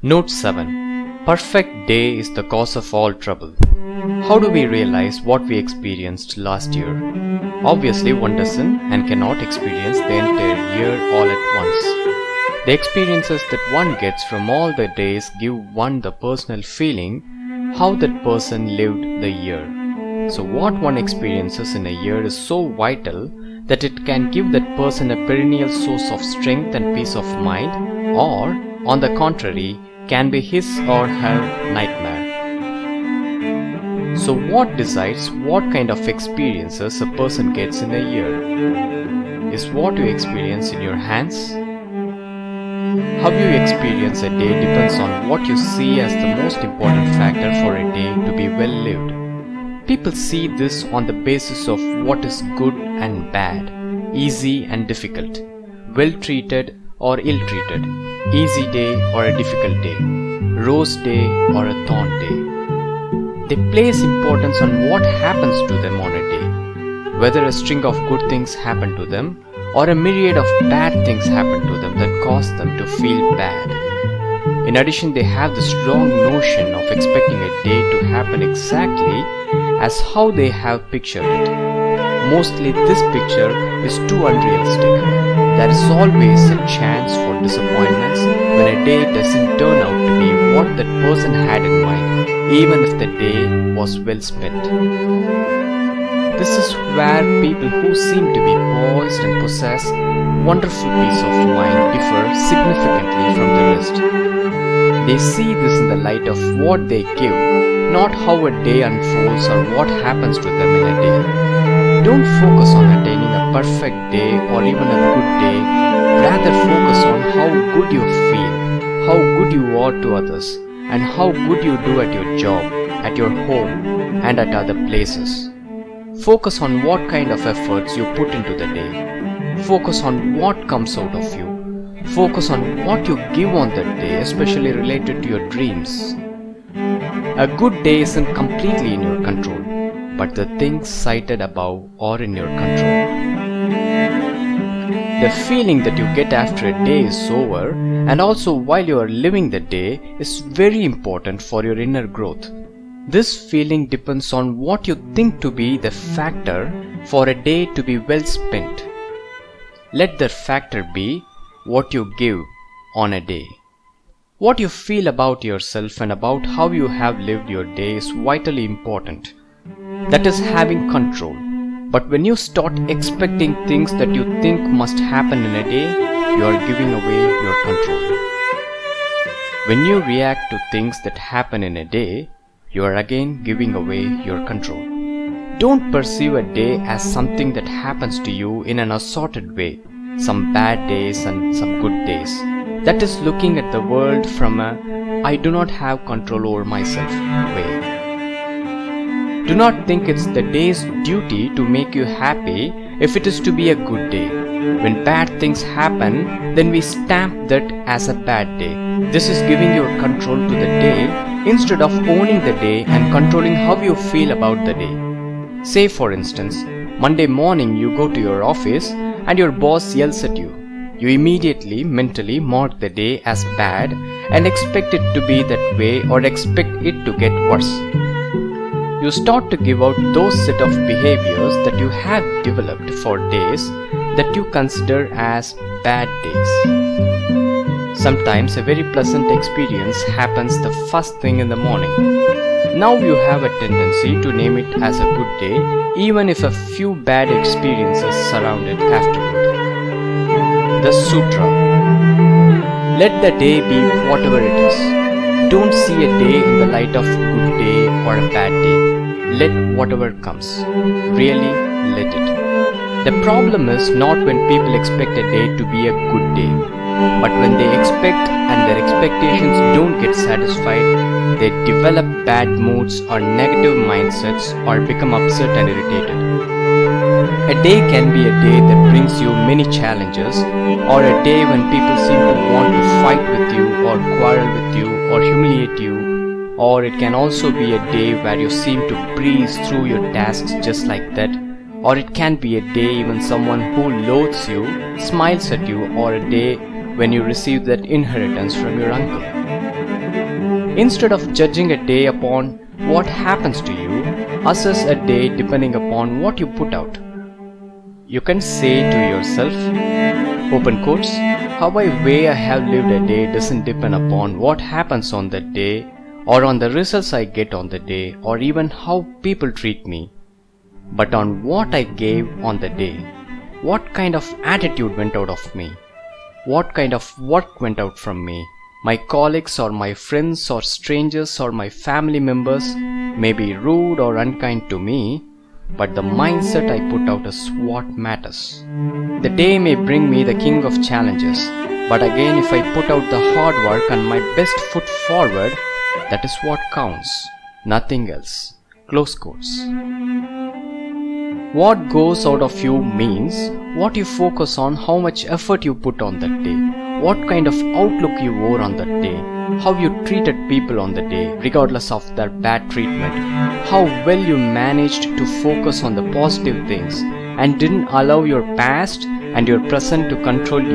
Note 7. Perfect day is the cause of all trouble. How do we realize what we experienced last year? Obviously, one doesn't and cannot experience the entire year all at once. The experiences that one gets from all the days give one the personal feeling how that person lived the year. So what one experiences in a year is so vital that it can give that person a perennial source of strength and peace of mind, or, on the contrary, can be his or her nightmare. So what decides what kind of experiences a person gets in a year? Is what you experience in your hands? How you experience a day depends on what you see as the most important factor for a day to be well lived. People see this on the basis of what is good and bad, easy and difficult, well treated or ill treated, easy day or a difficult day, rose day or a thorn day. They place importance on what happens to them on a day, whether a string of good things happen to them or a myriad of bad things happen to them that cause them to feel bad. In addition, they have the strong notion of expecting a day to happen exactly as how they have pictured it. Mostly this picture is too unrealistic. There is always a chance for disappointments when a day doesn't turn out to be what that person had in mind, even if the day was well spent. This is where people who seem to be poised and possess wonderful peace of mind differ significantly from the rest. They see this in the light of what they give, not how a day unfolds or what happens to them in a day. Don't focus on attaining a perfect day or even a good day. Rather focus on how good you feel, how good you are to others, and how good you do at your job, at your home, and at other places. Focus on what kind of efforts you put into the day. Focus on what comes out of you. Focus on what you give on that day, especially related to your dreams. A good day isn't completely in your control, but the things cited above are in your control. The feeling that you get after a day is over, and also while you are living the day, is very important for your inner growth. This feeling depends on what you think to be the factor for a day to be well spent. Let the factor be what you give on a day. What you feel about yourself and about how you have lived your day is vitally important. That is having control. But when you start expecting things that you think must happen in a day, you are giving away your control. When you react to things that happen in a day, you are again giving away your control. Don't perceive a day as something that happens to you in an assorted way, some bad days and some good days. That is looking at the world from a I do not have control over myself way. Do not think it's the day's duty to make you happy if it is to be a good day. When bad things happen, then we stamp that as a bad day. This is giving your control to the day instead of owning the day and controlling how you feel about the day. Say for instance, Monday morning you go to your office and your boss yells at you. You immediately mentally mark the day as bad and expect it to be that way or expect it to get worse. You start to give out those set of behaviors that you have developed for days that you consider as bad days. Sometimes a very pleasant experience happens the first thing in the morning. Now you have a tendency to name it as a good day even if a few bad experiences surround it afterward. The Sutra. Let the day be whatever it is. Don't see a day in the light of good day or a bad day. Let whatever comes. Really let it. The problem is not when people expect a day to be a good day, but when they expect and their expectations don't get satisfied, they develop bad moods or negative mindsets or become upset and irritated. A day can be a day that brings you many challenges, or a day when people seem to want to fight with you or quarrel with you or humiliate you, or it can also be a day where you seem to breeze through your tasks just like that, or it can be a day when someone who loathes you smiles at you, or a day when you receive that inheritance from your uncle. Instead of judging a day upon what happens to you, assess a day depending upon what you put out. You can say to yourself, open quotes, how I way I have lived a day doesn't depend upon what happens on that day or on the results I get on the day or even how people treat me, but on what I gave on the day. What kind of attitude went out of me? What kind of work went out from me? My colleagues or my friends or strangers or my family members may be rude or unkind to me, but the mindset I put out is what matters. The day may bring me the king of challenges, but again if I put out the hard work and my best foot forward, that is what counts, nothing else. Close quotes. What goes out of you means what you focus on, how much effort you put on that day, what kind of outlook you wore on that day, how you treated people on the day regardless of their bad treatment, how well you managed to focus on the positive things and didn't allow your past and your present to control you.